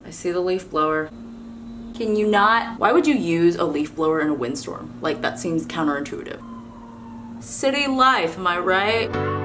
I see the leaf blower. Can you not? Why would you use a leaf blower in a windstorm? Like, that seems counterintuitive. City life, am I right?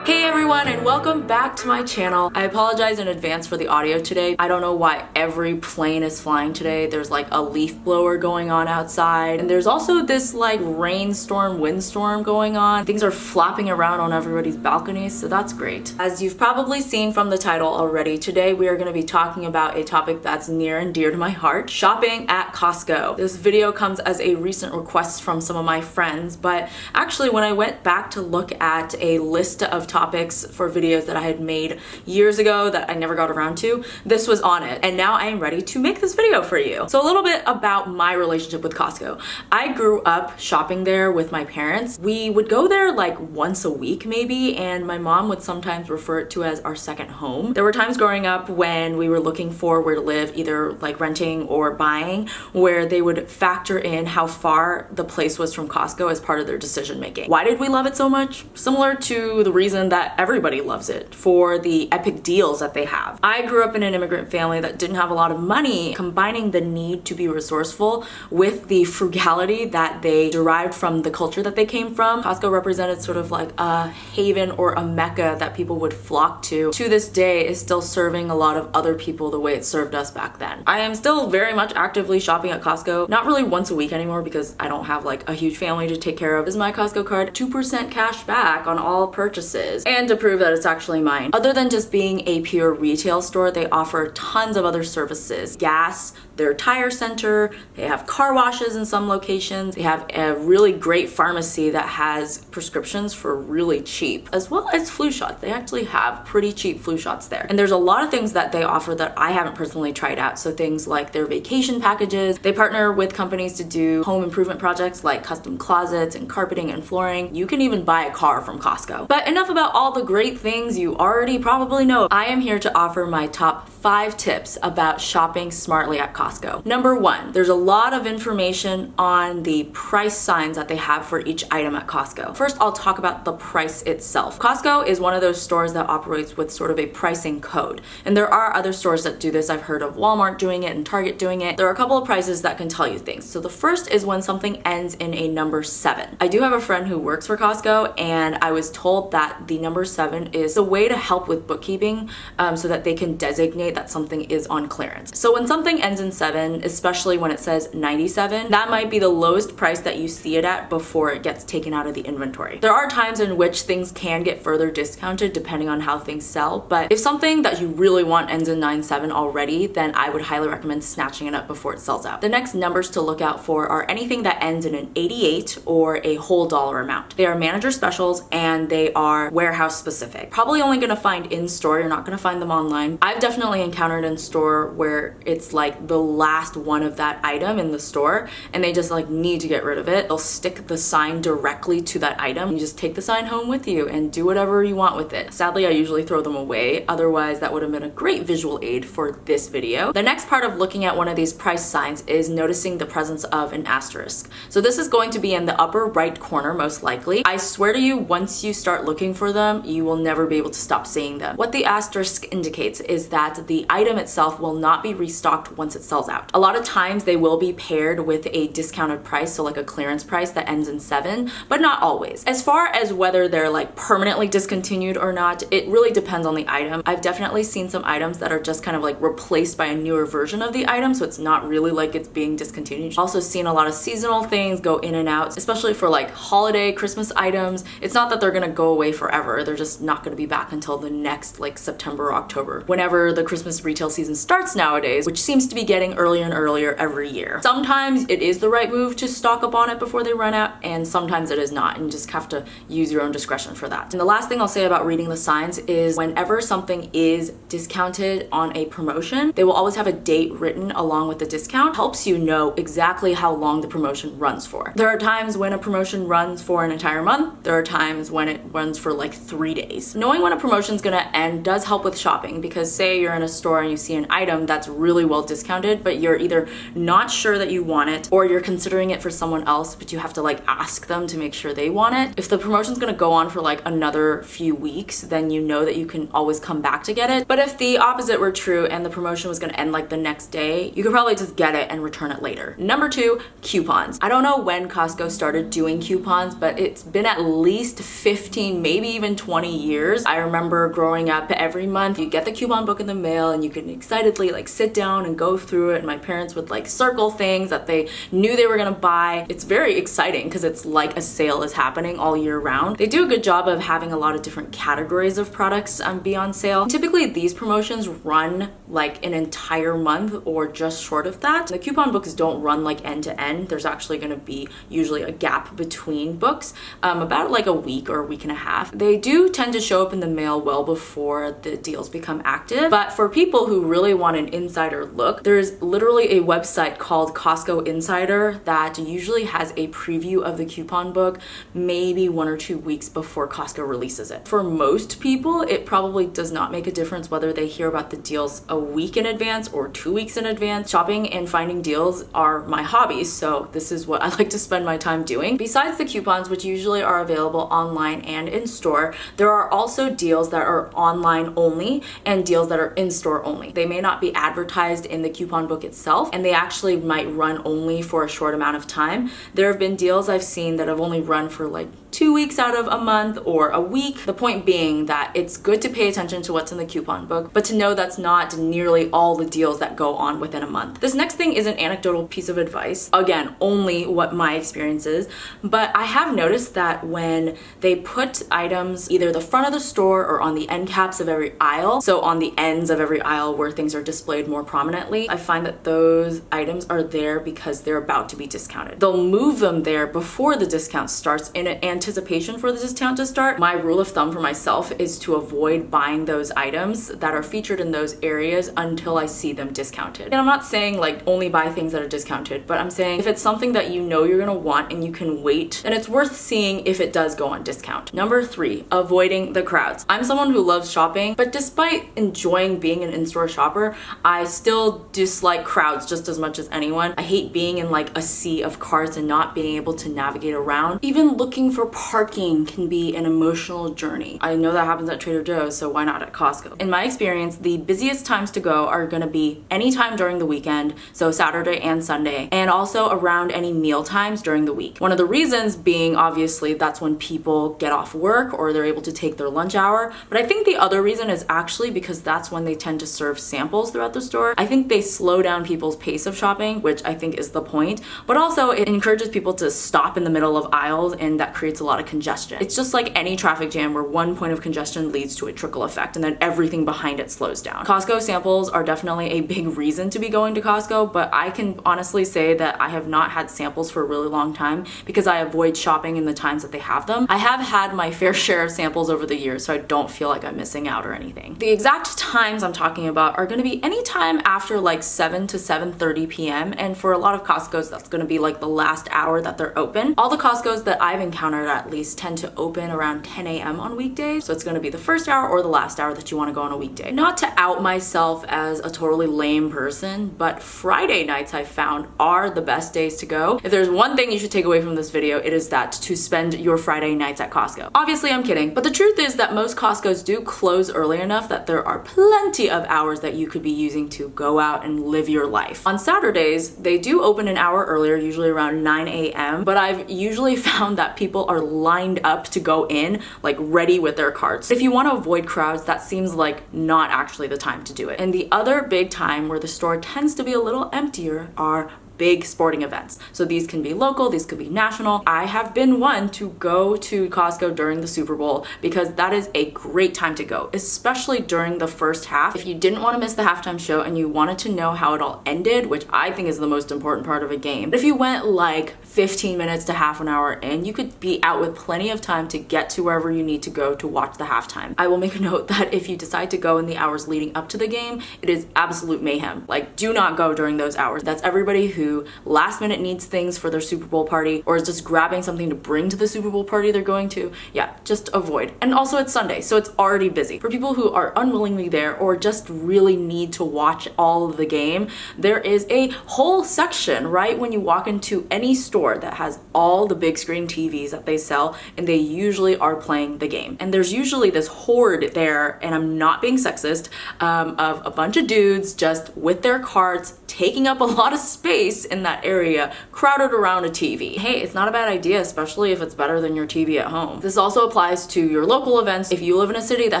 Hey everyone, and welcome back to my channel. I apologize in advance for the audio today. I don't know why every plane is flying today. There's like a leaf blower going on outside, and there's also this like rainstorm, windstorm going on. Things are flapping around on everybody's balconies, so that's great. As you've probably seen from the title already, today we are going to be talking about a topic that's near and dear to my heart: shopping at Costco. This video comes as a recent request from some of my friends, but actually when I went back to look at a list of topics for videos that I had made years ago that I never got around to, this was on it, and now I am ready to make this video for you. So a little bit about my relationship with Costco. I grew up shopping there with my parents. We would go there like once a week maybe, and my mom would sometimes refer it to as our second home. There were times growing up when we were looking for where to live, either like renting or buying, where they would factor in how far the place was from Costco as part of their decision making. Why did we love it so much? Similar to the reason that everybody loves it, for the epic deals that they have. I grew up in an immigrant family that didn't have a lot of money. Combining the need to be resourceful with the frugality that they derived from the culture that they came from, Costco represented sort of like a haven or a mecca that people would flock to. To this day, is still serving a lot of other people the way it served us back then. I am still very much actively shopping at Costco, not really once a week anymore because I don't have like a huge family to take care of. Is my Costco card 2% cash back on all purchases? And to prove that it's actually mine. Other than just being a pure retail store, they offer tons of other services. Gas, their tire center, they have car washes in some locations, they have a really great pharmacy that has prescriptions for really cheap, as well as flu shots. They actually have pretty cheap flu shots there. And there's a lot of things that they offer that I haven't personally tried out. So things like their vacation packages. They partner with companies to do home improvement projects like custom closets and carpeting and flooring. You can even buy a car from Costco. But enough about all the great things you already probably know. I am here to offer my top 5 tips about shopping smartly at Costco. Number 1, there's a lot of information on the price signs that they have for each item at Costco. First, I'll talk about the price itself. Costco is one of those stores that operates with sort of a pricing code. And there are other stores that do this. I've heard of Walmart doing it and Target doing it. There are a couple of prices that can tell you things. So the first is when something ends in a number 7. I do have a friend who works for Costco, and I was told that the number 7 is a way to help with bookkeeping so that they can designate that something is on clearance. So when something ends in 7, especially when it says 97, that might be the lowest price that you see it at before it gets taken out of the inventory. There are times in which things can get further discounted depending on how things sell, but if something that you really want ends in 97 already, then I would highly recommend snatching it up before it sells out. The next numbers to look out for are anything that ends in an 88 or a whole dollar amount. They are manager specials and they are warehouse specific. Probably only gonna find in store, you're not gonna find them online. I've definitely encountered in store where it's like the last one of that item in the store and they just like need to get rid of it. They'll stick the sign directly to that item. You just take the sign home with you and do whatever you want with it. Sadly, I usually throw them away. Otherwise, that would have been a great visual aid for this video. The next part of looking at one of these price signs is noticing the presence of an asterisk. So this is going to be in the upper right corner most likely. I swear to you, once you start looking for them, you will never be able to stop seeing them. What the asterisk indicates is that the item itself will not be restocked once it sells out. A lot of times they will be paired with a discounted price, so like a clearance price that ends in 7, but not always. As far as whether they're like permanently discontinued or not, it really depends on the item. I've definitely seen some items that are just kind of like replaced by a newer version of the item, so it's not really like it's being discontinued. Also seen a lot of seasonal things go in and out, especially for like holiday, Christmas items. It's not that they're gonna go away forever. They're just not gonna be back until the next like September or October, whenever the Christmas retail season starts nowadays, which seems to be getting earlier and earlier every year. Sometimes it is the right move to stock up on it before they run out, and sometimes it is not, and you just have to use your own discretion for that. And the last thing I'll say about reading the signs is whenever something is discounted on a promotion, they will always have a date written along with the discount. Helps you know exactly how long the promotion runs for. There are times when a promotion runs for an entire month. There are times when it runs for like 3 days. Knowing when a promotion's gonna end does help with shopping, because say you're in a store and you see an item that's really well discounted discounted, but you're either not sure that you want it or you're considering it for someone else, but you have to like ask them to make sure they want it. If the promotion's gonna go on for like another few weeks, then you know that you can always come back to get it. But if the opposite were true and the promotion was gonna end like the next day, you could probably just get it and return it later. Number 2, coupons. I don't know when Costco started doing coupons, but it's been at least 15, maybe even 20 years. I remember growing up, every month you get the coupon book in the mail and you can excitedly like sit down and go through it, and my parents would like circle things that they knew they were gonna buy. It's very exciting because it's like a sale is happening all year round. They do a good job of having a lot of different categories of products be on sale. Typically these promotions run like an entire month or just short of that. The coupon books don't run like end to end. There's actually going to be usually a gap between books, about like a week or a week and a half. They do tend to show up in the mail well before the deals become active, but for people who really want an insider look, there's literally a website called Costco Insider that usually has a preview of the coupon book maybe 1 or 2 weeks before Costco releases it. For most people, it probably does not make a difference whether they hear about the deals a week in advance or 2 weeks in advance. Shopping and finding deals are my hobbies, so this is what I like to spend my time doing. Besides the coupons, which usually are available online and in store, there are also deals that are online only and deals that are in store only. They may not be advertised in the coupon book itself, and they actually might run only for a short amount of time. There have been deals I've seen that have only run for like 2 weeks out of a month or a week. The point being that it's good to pay attention to what's in the coupon book, but to know that's not nearly all the deals that go on within a month. This next thing is an anecdotal piece of advice. Again, only what my experience is, but I have noticed that when they put items either the front of the store or on the end caps of every aisle, so on the ends of every aisle where things are displayed more prominently, I find that those items are there because they're about to be discounted. They'll move them there before the discount starts in anticipation for the discount to start. My rule of thumb for myself is to avoid buying those items that are featured in those areas until I see them discounted. And I'm not saying like only buy things that are discounted, but I'm saying if it's something that you know you're gonna want and you can wait, then it's worth seeing if it does go on discount. Number 3, avoiding the crowds. I'm someone who loves shopping, but despite enjoying being an in-store shopper, I still dislike crowds just as much as anyone. I hate being in like a sea of carts and not being able to navigate around. Even looking for parking can be an emotional journey. I know that happens at Trader Joe's, so why not at Costco? In my experience, the busiest times to go are gonna be anytime during the weekend, so Saturday and Sunday, and also around any meal times during the week. One of the reasons being, obviously, that's when people get off work or they're able to take their lunch hour, but I think the other reason is actually because that's when they tend to serve samples throughout the store. I think they slow down people's pace of shopping, which I think is the point, but also it encourages people to stop in the middle of aisles, and that creates a lot of congestion. It's just like any traffic jam where one point of congestion leads to a trickle effect and then everything behind it slows down. Costco samples are definitely a big reason to be going to Costco, but I can honestly say that I have not had samples for a really long time because I avoid shopping in the times that they have them. I have had my fair share of samples over the years, so I don't feel like I'm missing out or anything. The exact times I'm talking about are gonna be anytime after like 7 to 7:30 p.m. and for a lot of Costco's that's gonna be like the last hour that they're open. All the Costco's that I've encountered at least tend to open around 10 a.m. on weekdays, so it's gonna be the first hour or the last hour that you wanna go on a weekday. Not to out myself as a totally lame person, but Friday nights I've found are the best days to go. If there's one thing you should take away from this video, it is that to spend your Friday nights at Costco. Obviously I'm kidding, but the truth is that most Costco's do close early enough that there are plenty of hours that you could be using to go out and live your life. On Saturdays, they do open an hour earlier, usually around 9 a.m., but I've usually found that people are lined up to go in, like ready with their carts. If you want to avoid crowds, that seems like not actually the time to do it. And the other big time where the store tends to be a little emptier are big sporting events. So these can be local, these could be national. I have been one to go to Costco during the Super Bowl because that is a great time to go, especially during the first half. If you didn't want to miss the halftime show and you wanted to know how it all ended, which I think is the most important part of a game, but if you went like 15 minutes to half an hour in, you could be out with plenty of time to get to wherever you need to go to watch the halftime. I will make a note that if you decide to go in the hours leading up to the game, it is absolute mayhem. Like, do not go during those hours. That's everybody who who last minute needs things for their Super Bowl party or is just grabbing something to bring to the Super Bowl party they're going to, yeah, just avoid. And also it's Sunday, so it's already busy. For people who are unwillingly there or just really need to watch all of the game, there is a whole section right when you walk into any store that has all the big screen TVs that they sell, and they usually are playing the game. And there's usually this horde there, and I'm not being sexist, of a bunch of dudes just with their carts taking up a lot of space in that area, crowded around a TV. Hey, it's not a bad idea, especially if it's better than your TV at home. This also applies to your local events. If you live in a city that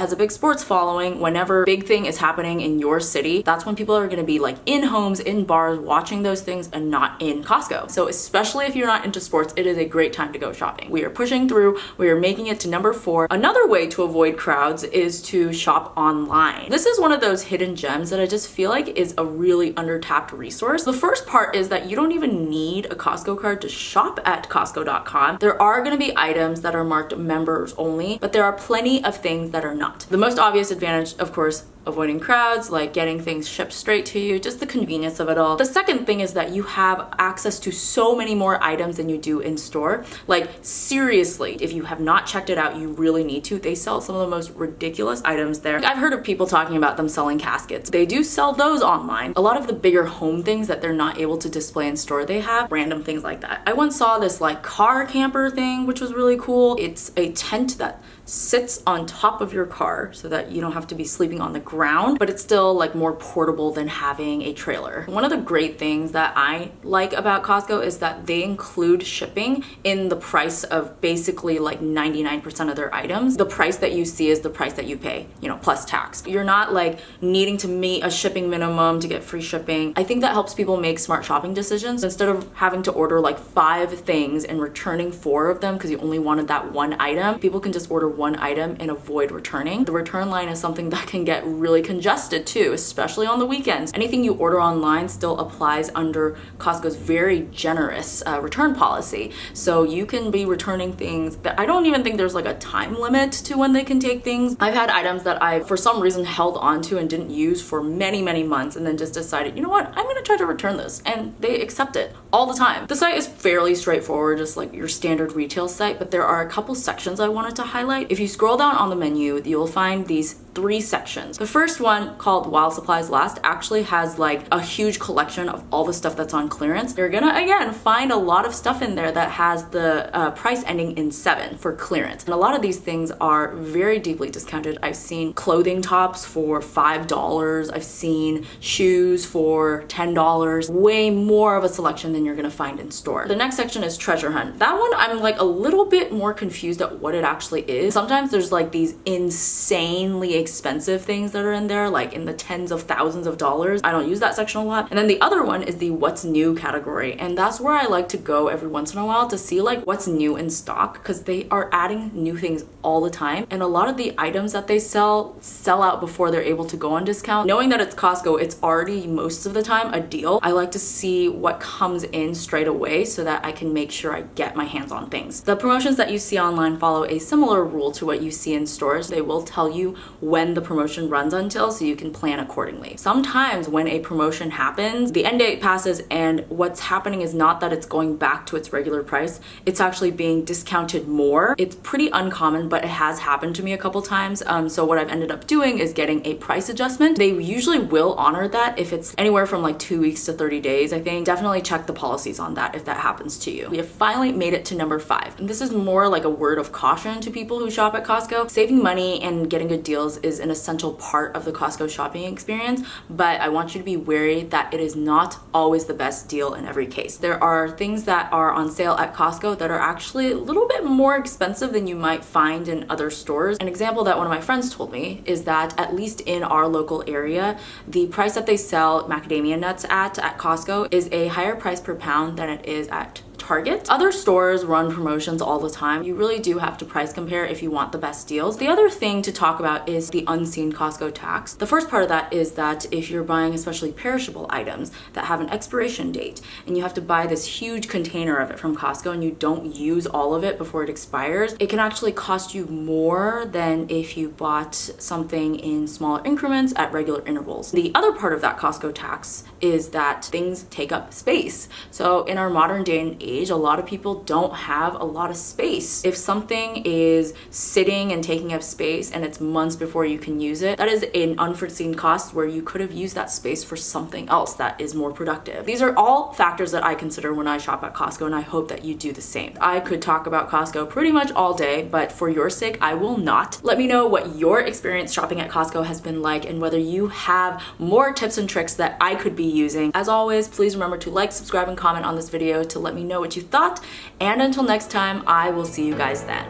has a big sports following, whenever big thing is happening in your city, that's when people are gonna be like in homes, in bars, watching those things and not in Costco. So especially if you're not into sports, it is a great time to go shopping. We are pushing through, we are making it to number 4. Another way to avoid crowds is to shop online. This is one of those hidden gems that I just feel like is a really undertapped resource. The first part is that you don't even need a Costco card to shop at Costco.com. There are going to be items that are marked members only, but there are plenty of things that are not. The most obvious advantage, of course, avoiding crowds, like getting things shipped straight to you, just the convenience of it all. The second thing is that you have access to so many more items than you do in store. Like seriously, if you have not checked it out, you really need to. They sell some of the most ridiculous items there. I've heard of people talking about them selling caskets. They do sell those online. A lot of the bigger home things that they're not able to display in store, they have random things like that. I once saw this like car camper thing, which was really cool. It's a tent that sits on top of your car so that you don't have to be sleeping on the ground, but it's still like more portable than having a trailer. One of the great things that I like about Costco is that they include shipping in the price of basically like 99% of their items. The price that you see is the price that you pay, you know, plus tax. You're not like needing to meet a shipping minimum to get free shipping. I think that helps people make smart shopping decisions instead of having to order like 5 things and returning 4 of them because you only wanted that one item. People can just order one item and avoid returning. The return line is something that can get really congested too, especially on the weekends. Anything you order online still applies under Costco's very generous return policy. So you can be returning things that I don't even think there's like a time limit to when they can take things. I've had items that I, for some reason, held onto and didn't use for many, many months and then just decided, you know what, I'm gonna try to return this. And they accept it all the time. The site is fairly straightforward, just like your standard retail site, but there are a couple sections I wanted to highlight. If you scroll down on the menu, you'll find these 3 sections. The first one, called While Supplies Last, actually has like a huge collection of all the stuff that's on clearance. You're gonna, again, find a lot of stuff in there that has the price ending in 7 for clearance. And a lot of these things are very deeply discounted. I've seen clothing tops for $5. I've seen shoes for $10. Way more of a selection than you're gonna find in store. The next section is Treasure Hunt. That one, I'm like a little bit more confused at what it actually is. Sometimes there's like these insanely expensive things that are in there, like in the tens of thousands of dollars. I don't use that section a lot. And then the other one is the what's new category. And that's where I like to go every once in a while to see like what's new in stock, because they are adding new things all the time. And a lot of the items that they sell out before they're able to go on discount. Knowing that it's Costco, it's already most of the time a deal. I like to see what comes in straight away so that I can make sure I get my hands on things. The promotions that you see online follow a similar rule to what you see in stores. They will tell you when the promotion runs until, so you can plan accordingly. Sometimes when a promotion happens, the end date passes and what's happening is not that it's going back to its regular price, it's actually being discounted more. It's pretty uncommon, but it has happened to me a couple times. So what I've ended up doing is getting a price adjustment. They usually will honor that if it's anywhere from like 2 weeks to 30 days, I think. Definitely check the policies on that if that happens to you. We have finally made it to number 5. And this is more like a word of caution to people who shop at Costco. Saving money and getting good deals is an essential part of the Costco shopping experience, but I want you to be wary that it is not always the best deal in every case. There are things that are on sale at Costco that are actually a little bit more expensive than you might find in other stores. An example that one of my friends told me is that at least in our local area, the price that they sell macadamia nuts at Costco is a higher price per pound than it is at Target. Other stores run promotions all the time. You really do have to price compare if you want the best deals. The other thing to talk about is the unseen Costco tax. The first part of that is that if you're buying especially perishable items that have an expiration date and you have to buy this huge container of it from Costco and you don't use all of it before it expires, it can actually cost you more than if you bought something in smaller increments at regular intervals. The other part of that Costco tax is that things take up space. So in our modern day and age, a lot of people don't have a lot of space. If something is sitting and taking up space and it's months before you can use it, that is an unforeseen cost where you could have used that space for something else that is more productive. These are all factors that I consider when I shop at Costco, and I hope that you do the same. I could talk about Costco pretty much all day, but for your sake, I will not. Let me know what your experience shopping at Costco has been like and whether you have more tips and tricks that I could be using. As always, please remember to like, subscribe, and comment on this video to let me know what you thought. And until next time, I will see you guys then.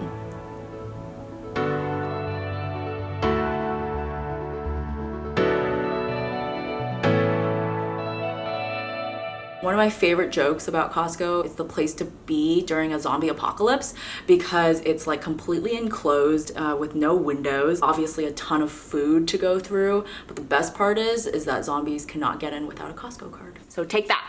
One of my favorite jokes about Costco is the place to be during a zombie apocalypse because it's like completely enclosed with no windows, obviously a ton of food to go through, but the best part is that zombies cannot get in without a Costco card. So take that.